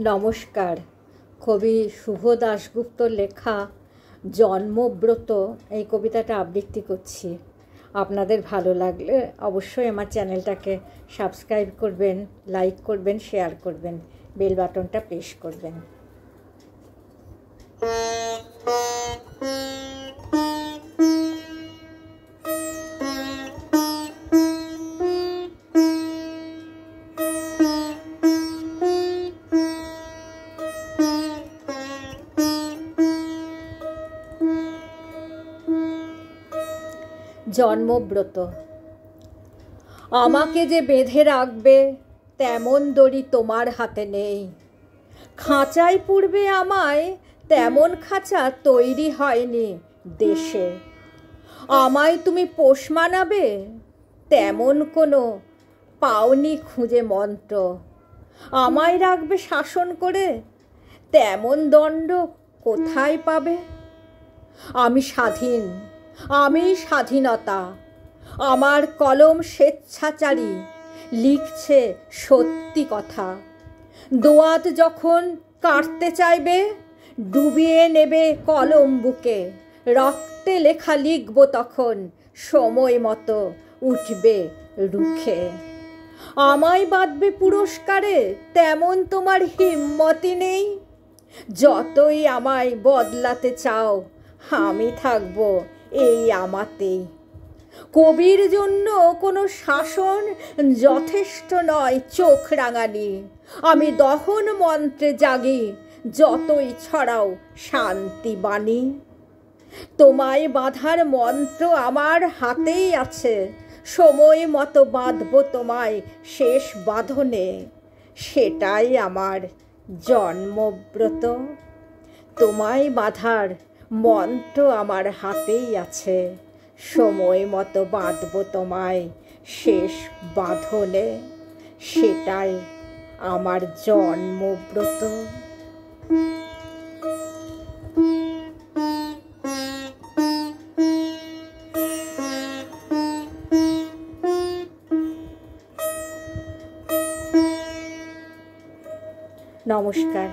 নমস্কার। কবি শুভ দাশগুপ্তর লেখা জন্মব্রত এই কবিতাটা আবৃত্তি করছি। আপনাদের ভালো লাগলে অবশ্যই আমার চ্যানেলটাকে সাবস্ক্রাইব করবেন, লাইক করবেন, শেয়ার করবেন, বেল বাটনটা প্রেস করবেন। জন্মব্রত। আমাকে যে বেঁধে রাখবে তেমন দড়ি তোমার হাতে নেই, খাঁচায় পুরবে আমায় তেমন খাঁচা তৈরি হয়নি দেশে। আমায় তুমি পোষ মানাবে তেমন কোনো পাওনি খুঁজে মন্ত্র, আমায় রাখবে শাসন করে তেমন দণ্ড কোথায় পাবে। আমি স্বাধীন, আমি স্বাধীনতা, আমার কলম স্বেচ্ছাচারী লিখছে সত্যি কথা। দোয়াত যখন কাটতে চাইবে ডুবিয়ে নেবে কলম বুকে, রক্তে লেখা লিখব তখন সময় মতো উঠবে রুখে। আমায় বাঁধবে পুরস্কারে তেমন তোমার হিম্মতি নেই, যতই আমায় বদলাতে চাও আমি থাকবো এই আমাতেই। কবির জন্য কোনো শাসন যথেষ্ট নয় চোখ রাঙানি, আমি দহন মন্ত্রে জাগি যতই ছড়াও শান্তি বাণী। তোমায় বাঁধার মন্ত্র আমার হাতেই আছে, সময় মতো বাঁধবো তোমায় শেষ বাঁধনে, সেটাই আমার জন্মব্রত। তোমায় বাঁধার মন্ত্র আমার হাতেই আছে, সময় মতো বাঁধবো তোমায় শেষ বাঁধনে, সেটাই আমার জন্মব্রত। নমস্কার।